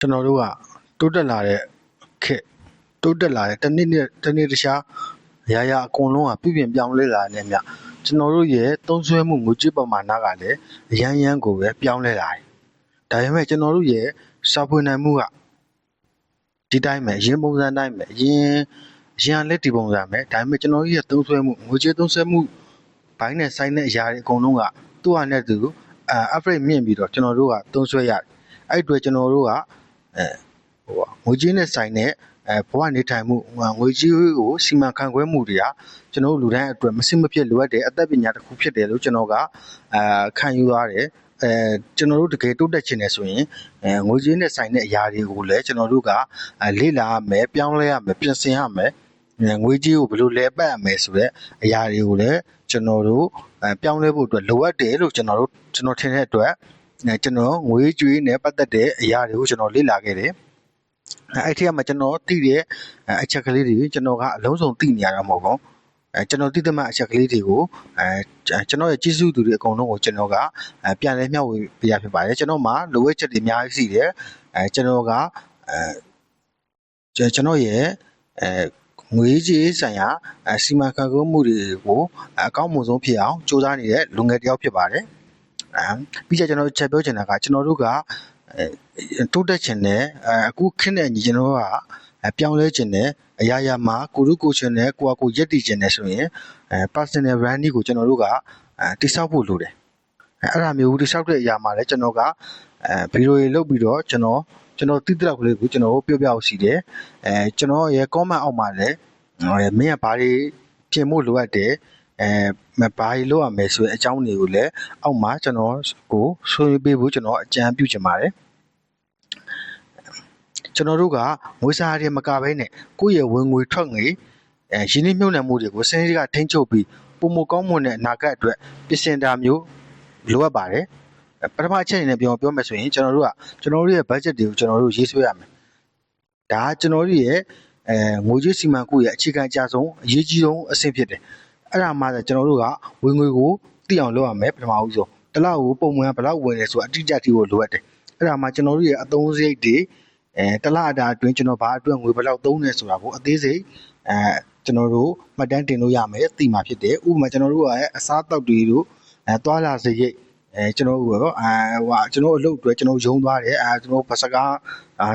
ကျွန်တော်တို့ကတိုးတက်လာတဲ့ခေတ်တိုးတက်လာတဲ့တစ်နေ့တခြားရာအကုန်လုံးကပြုပြင်ပြောင်းလဲလာတဲ့မြတ်ကျွန်တော်တို့ရဲ့သုံးစွဲမှုငွေကြေးပမာဏကလည်းအရန်ကိုပဲပြောင်းလဲလာတယ်ဒါပေမဲ့ကျွန်တော်တို့ရဲ့စာဖွေနိုင်မှုကဒီတိုင်းပဲရင်းပုံစံတိုင်းပဲရင်းလက်ဒီပုံစံပဲဒါပေမဲ့ကျွန်တော်တို့ရဲ့သုံးစွဲမှုငွေကြေးသုံးစွဲမှုဘိုင်းနဲ့ဆိုင်တဲ့အရာတွေအကုန်လုံးကသူ့ဟာနဲ့သူaverage မြင့်ပြီးတော့ကျွန်တော်တို့ကသုံးစွဲရတယ်အဲ့အတွက်ကျွန်တော်တို့ကငွေကြေးနဲ့ဆိုင်တဲ့ဘဝနေထိုင်မှုငွေကြေးကိုစီမံခန့်ခွဲမှုတွေကကျွန်တော်တို့လူတိုင်းအတွက်မစစ်မဖြစ်လိုအပ်တဲ့အသက်ပညာတစ်ခုဖြစ်တယ်လို့ကျွန်တော်ကခံယူသွားတယ်ကျွန်တော်တို့တကယ်တိုးတက်ချင်တယ်ဆိုရင်ငွေကြေးနဲ့ဆိုင်တဲ့အရာတွေကိုလည်းကျွန်တော်တို့ကလေ့လာရမယ်ပြောင်းလဲရမယ်ပြင်ဆင်ရမယ်ငွေကြေးကိုဘယ်လိုလဲပတ်ရမယ်ဆိုတဲ့အရာတွေကိုလည်းကျွန်တော်တို့ပြောင်းလဲဖို့အတွက်လိုအပ်တယ်လို့ကျွန်တော်ထင်တဲ့အတွက်ကျွန်တော်ငွေကြေးနဲ့ပတ်သက်တဲ့အရာတွေကိုကျွန်တော်လေ့လာခဲ့တယ်အဲ့ဒီမှာကျွန်တော်သိတဲ့အချက်ကလေးတွေကျွန်တော်ကအလုံးစုံသိနေရတာမဟုတ်ဘူးကျွန်တော်သိတဲ့မှအချက်ကလေးတွေကိုကျွန်တော်ရဲ့ကြီးစုသူတွေအကုန်လုံးကိုကျွန်တော်ကပြန်လဲမျှဝေပေးရဖြစ်ပါတယ်ကျွန်တော်မှာလိုအပ်ချက်တွေအများကြီးရှိတယ်ကျွန်တော်ကကျွန်တော်ရဲ့ငွေကြေးဆိုင်ရာစီမံခန့်ခွဲမှုတွေကိုအကောင်းမှုဆုံးဖြစ်အောင်စူးစမ်းနေတဲ့လူငယ်တစ်ယောက်ဖြစ်ပါတယ်ပြီးကြကျွန်တော်ချက်ပြောချင်တာကကျွန်တော်တို့ကတိုးတက်ချင်တယ်အခုခင်းတဲ့အညီကျွန်တော်ကပြောင်းလဲချင်တယ်အရာမှာကိုရုကိုချင်တယ်ကိုရက်တည်ချင်တယ်ဆိုရင်personal branding ကိုကျွန်တော်တို့ကတိစောက်ဖို့လိုတယ်အဲ့ဒါမျိုးတိစောက်တဲ့အရာမှာလည်းကျွန်တော်ကဗီဒီယိုတွေလုပ်ပြီးတော့ကျွန်တော်သိတဲ့လောက်ကလေးကိုကျွန်တော်ပြောပြအောင်ရှိတယ်ကျွန်တော်ရဲ့ comment အောက်မှာလည်းမင်းကဘာတွေပြင်ဖို့လိုအပ်တယ်ဘာတွေလုပ်ရမယ်ဆိုတဲ့အကြောင်းတွေကိုလည်းအောက်မှာကျွန်တော်ကိုဆွေးနွေးပေးဖို့ကျွန်တော်အကြံပြုချင်ပါတယ်ကျွန်တော်တို့ကငွေစားရမကဘဲနဲ့ကိုယ့်ရဲ့ဝင်ငွေထွက်ငွေရင်းနှီးမြှုပ်နှံမှုတွေကိုစနစ်တကျထိန်းချုပ်ပြီးပုံမကောင်းမွန်တဲ့အနာဂတ်အတွက်ပြင်ဆင်တာမျိုးလိုအပ်ပါတယ်ပထမအချက်အနေနဲ့ပြောမယ်ဆိုရင်ကျွန်တော်တို့ရဲ့ budget တွေကိုကျွန်တော်တို့ရေးဆွဲရမယ်ဒါကကျွန်တော်တို့ရဲ့ငွေကြေးစီမံမှုရဲ့အခြေခံအကျဆုံးအရေးကြီးဆုံးအဆင့်ဖြစ်တယ်အဲ့ဒါမှကျွန်တော်တို့ကဝင်ငွေကိုသိအောင်လုပ်ရမယ်ပထမဦးဆုံးတစ်လကိုပုံမှန်ဘယ်လောက်ဝင်လဲဆိုတာအတိအကျသိဖို့လိုအပ်တယ်အဲ့ဒါမှကျွန်တော်တို့ရဲ့အသုံးစရိတ်တွေတစ်လအတာအတွင်းကျွန်တော်ဘာအတွက်ငွေဘယ်လောက်သုံးနေဆိုတာကိုအသေးစိတ်ကျွန်တော်တို့မှတ်တမ်းတင်လို့ရမယ်သိမှာဖြစ်တယ်ဥပမာကျွန်တော်တို့ရဲ့အစားအသောက်တွေတို့သွားလာစရိတ်ကျွန်တော်တို့တော့ကျွန်တော်အလုပ်အတွက်ကျွန်တော်ယုံသွားတယ်ကျွန်တော်ဘတ်စကား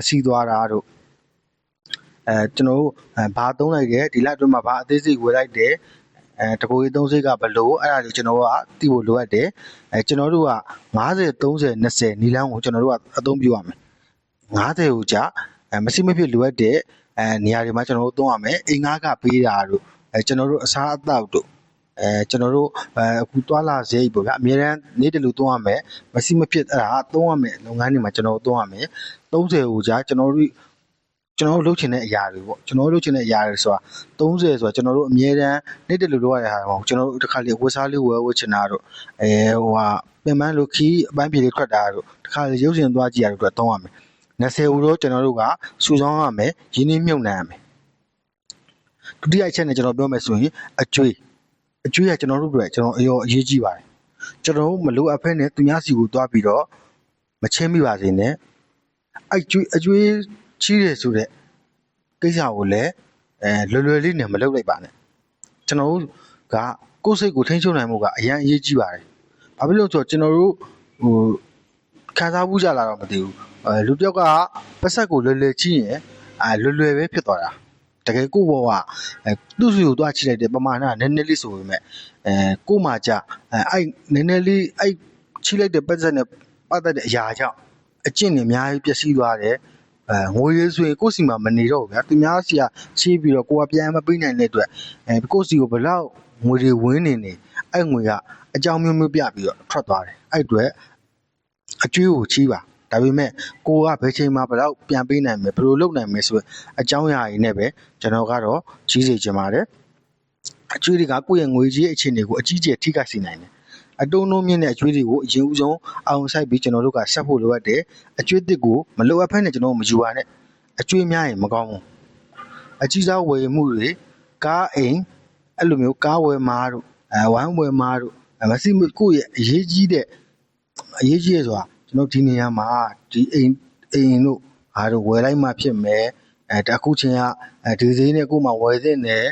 စီးသွားတာတို့ကျွန်တော်ဘာသုံးလိုက်တယ်ဒီလအတွင်းမှာဘာအသေးစိတ်ဝယ်လိုက်တယ်တကူကြီးသုံးစိတ်ကဘယ်လိုအဲ့ဒါတွေကျွန်တော်ကသိဖို့လိုအပ်တယ်ကျွန်တော်တို့က50 30 20နီလန်းကိုကျွန်တော်တို့ကအသုံးပြုရမယ်50ကိုကြာမရှိမဖြစ်လိုအပ်တဲ့နေရာတွေမှာကျွန်တော်တို့သုံးရမယ်အိမ်ငါးကပေးတာတို့ကျွန်တော်တို့အစားအသောက်တို့ကျွန်တော်တို့အခုတွာလာစရိတ်ပေါ့ဗျာအများရန်နေ့တလူသုံးရမယ်မရှိမဖြစ်အဲ့ဒါသုံးရမယ်လုပ်ငန်းတွေမှာကျွန်တော်တို့သုံးရမယ်30ကိုကြာကျွန်တော်တို့လုပ်ချင်တဲ့အရာတွေပေါ့ကျွန်တော်တို့လုပ်ချင်တဲ့အရာတွေဆိုတာ30ဆိုတာကျွန်တော်တို့အများရန်နေ့တလူလုပ်ရတဲ့ဟာမဟုတ်ကျွန်တော်တို့တစ်ခါလေဝက်စားလေးဝယ်ချင်တာတို့ပင်ပန်းလို့ခီးအပန်းပြေလေးထွက်တာတို့တစ်ခါလေရုပ်ရှင်သွားကြည့်ရတဲ့အတွက်သုံးရမယ်20ဦးတော့ကျွန်တော်တို့ကစုဆောင်းရမယ်ရင်းနှီးမြှုပ်နှံရမယ်ဒုတိယအချက်နဲ့ကျွန်တော်ပြောမယ်ဆိုရင်အကျွေးကကျွန်တော်တို့အတွက်ကျွန်တော်အရေးကြီးပါတယ်ကျွန်တော်တို့မလိုအပ်ဖဲနဲ့သူများစီကိုသွားပြီးတော့မချင်းမိပါစေနဲ့အကျွေးချီးတယ်ဆိုတဲ့ကိစ္စကိုလည်းလွယ်လေးနဲ့မလုပ်လိုက်ပါနဲ့ကျွန်တော်တို့ကကိုယ်စိတ်ကိုထိန်းချုပ်နိုင်မှုကအရင်အရေးကြီးပါတယ်ဘာဖြစ်လို့ဆိုတော့ကျွန်တော်တို့ခံစားမှုကြလာတော့မသိဘူးလူတယောက်ကပတ်ဆက်ကိုလွယ်ချီးရင်လွယ်ပဲဖြစ်သွားတာတကယ်ကိုဘောကသူ့စီကိုသွားချိလိုက်တဲ့ပမာဏနည်းနည်းလေးဆိုပေမဲ့ကိုမှကြအဲ့နည်းနည်းလေးအဲ့ချိလိုက်တဲ့ပတ်ဆက်နဲ့ပတ်သက်တဲ့အရာကြောင့်အကျင့်တွေအများကြီးပျက်စီးသွားတယ်ငွေရေးဆိုရင်ကိုယ့်စီမှာမနေတော့ဘူးဗျာသူများစီကချိပြီးတော့ကိုကပြန်မပေးနိုင်တဲ့အတွက်ကိုယ့်စီကိုဘယ်လောက်ငွေတွေဝင်နေအဲ့ငွေကအကြောင်းမျိုးပြပြီးတော့ထွက်သွားတယ်အဲ့အတွက်အကျွေးကိုချီးပါဒါပေမဲ့ကိုကဘယ်ချိန်မှာဘယ်တော့ပြန်ပေးနိုင်မယ်ဘယ်လိုလုပ်နိုင်မယ်ဆိုအကြောင်းအရာတွေနဲ့ပဲကျွန်တော်ကတော့ကြီးစေချင်ပါတယ်အကျွေးတွေကကိုယ့်ရဲ့ငွေကြေးအခြေအနေကိုအကြီးကျယ်ထိခိုက်စေနိုင်တယ်အတုံးနှုံးမြင့်တဲ့အကျွေးတွေကိုအရင်ဦးဆုံးအောင်ဆိုင်ပြီးကျွန်တော်တို့ကဆက်ဖို့လိုအပ်တယ်အကျွေးတစ်ကိုမလိုအပ်ဖက်နဲ့ကျွန်တော်မယူပါနဲ့အကျွေးများရင်မကောင်းဘူးအကြီးစားဝယ်မှုတွေကားအိမ်အဲ့လိုမျိုးကားဝယ်မားတို့ဝိုင်းဝယ်မားတို့မရှိကိုယ့်ရဲ့အရေးကြီးဆိုတာကျွန်တော်ဒီနေရာမှာဒီအိမ်တို့ အားတို့ဝယ်လိုက်မှဖြစ်မယ်တခုချင်းကဒီဈေးနဲ့ကိုမှဝယ်သင့်တယ်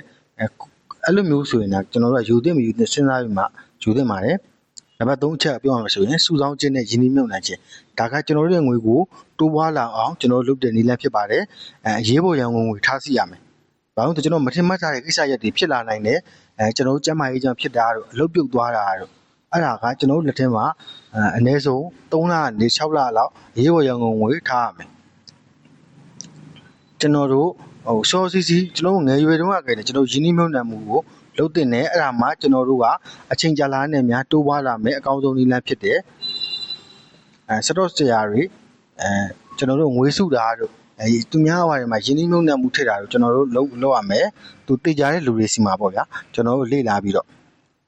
အဲ့လိုမျိုးဆိုရင်ကျွန်တော်တို့ကယူသင့်မယူသင့်စဉ်းစားပြီးမှယူသင့်ပါတယ်နံပါတ်3အချက်ပြောရမှာဆိုရင်စုဆောင်းခြင်းနဲ့ယင်းနှိမ့်မြုပ်နှံခြင်းဒါကကျွန်တော်တို့ရဲ့ငွေကိုတိုးပွားလာအောင်ကျွန်တော်တို့လုပ်တဲ့နည်းလမ်းဖြစ်ပါတယ်အရေးပေါ်ရန်ကုန်ငွေထားစီရမယ်ဘာလို့ကျွန်တော်မထင်မှတ်ထားတဲ့ကိစ္စရပ်တွေဖြစ်လာနိုင်တယ်ကျွန်တော်တို့ကျန်းမာရေးကြောင့်ဖြစ်တာတို့အလုပ်ပြုတ်သွားတာတို့အဲ့ဒါကကျွန်တော်တို့လက်ထဲမှာအနည်းဆုံး3လကနေ6လလောက်အရေးပေါ်ရန်ကုန်ငွေထားရမယ်ကျွန်တော်တို့ရှော့စီစီကျွန်တော်ငယ်ရွယ်တုန်းကခဲ့တယ်ကျွန်တော်ယင်းနှိမ့်မြုပ်နှံမှုကိုလုပ်တင်တယ်အဲ့ဒါမှကျွန်တော်တို့ကအချိန်ကြာလာတဲ့များတိုးပွားလာမယ်အကောင်းဆုံးနည်းလမ်းဖြစ်တယ်စတော့စရာတွေကျွန်တော်တို့ငွေစုတာတို့သူများဟောတယ်မှာယင်းနှိမ့်မြုပ်နှံမှုထည့်တာတို့ကျွန်တော်တို့လုပ်ရမယ်သူသိကြတဲ့လူတွေစီမှာပေါ့ဗျာကျွန်တော်တို့လေ့လာပြီးတော့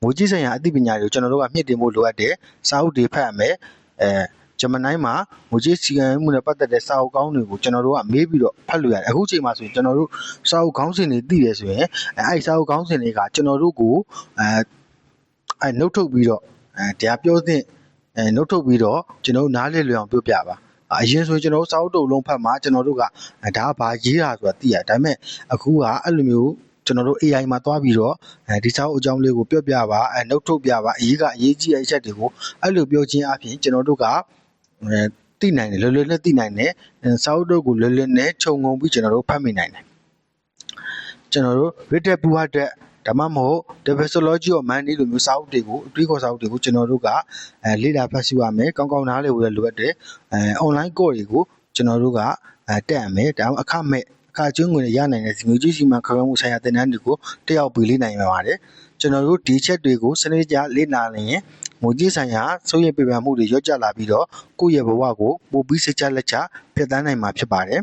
ငွေကြေးဆိုင်ရာအသိပညာတွေကိုကျွန်တော်တို့ကမြင့်တင်ဖို့လိုအပ်တယ်စာအုပ်တွေဖတ်ရမယ်ဂျမနိုင်းမှာငွေကြေးစီကံမှုနဲ့ပတ်သက်တဲ့စာအုပ်ကောင်းတွေကိုကျွန်တော်တို့ကမေးပြီးတော့ဖတ်လို့ရတယ်အခုချိန်မှာဆိုရင်ကျွန်တော်တို့စာအုပ်ခေါင်းစဉ်တွေသိတယ်ဆိုရင်အဲ့စာအုပ်ခေါင်းစဉ်တွေကကျွန်တော်တို့ကိုနှုတ်ထုတ်ပြီးတော့တရားပြောသင့်နှုတ်ထုတ်ပြီးတော့ကျွန်တော်တို့နားလည်လွယ်အောင်ပြောပြပါအရင်ဆိုရင်ကျွန်တော်တို့စာအုပ်တုပ်လုံးဖတ်မှာကျွန်တော်တို့ကဒါကဘာရေးတာဆိုတာသိရဒါပေမဲ့အခုကအဲ့လိုမျိုးကျွန်တော်တို့ AI မှာတွားပြီးတော့ဒီစာအုပ်အကြောင်းလေးကိုပြောပြပါနှုတ်ထုတ်ပြပါအရေးကြီးတဲ့အချက်တွေကိုအဲ့လိုပြောခြင်းအပြင်ကျွန်တော်တို့ကသိနိုင်တယ်လွယ်လွယ်နဲ့သိနိုင်တယ်စာအုပ်တုပ်ကိုလွယ်လွယ်နဲ့ခြုံငုံပြီးကျွန်တော်တို့ဖတ်မိနိုင်တယ်ကျွန်တော်တို့ Reddit ပူဟာတဲ့ဒါမှမဟုတ် The Physiology of Money လိုမျိုးစာအုပ်တွေကိုအတွေးခေါ်စာအုပ်တွေကိုကျွန်တော်တို့ကလေ့လာဖတ်ရှုရမယ်ကောင်းကောင်းနားလည်ဖို့လိုအပ်တယ်online course တွေကိုကျွန်တော်တို့ကတက်ရမယ်ဒါမှအခမဲ့အခကျွန်းငွေရနိုင်တဲ့ငွေကြေးစီမံခန့်ခွဲမှုဆိုင်ရာသင်တန်းတွေကိုတက်ရောက်ပြီးလေ့နိုင်မှာပါတယ်ကျွန်တော်တို့ဒီချက်တွေကိုစနစ်ကျလေ့လာနေရင်ငွေကြေးဆိုင်ရာစိုးရိမ်ပေပံမှုတွေရော့ကျလာပြီးတော့ကိုယ့်ရဲ့ဘဝကိုပိုပြီးစိတ်ချလက်ချဖြတ်သန်းနိုင်မှာဖြစ်ပါတယ်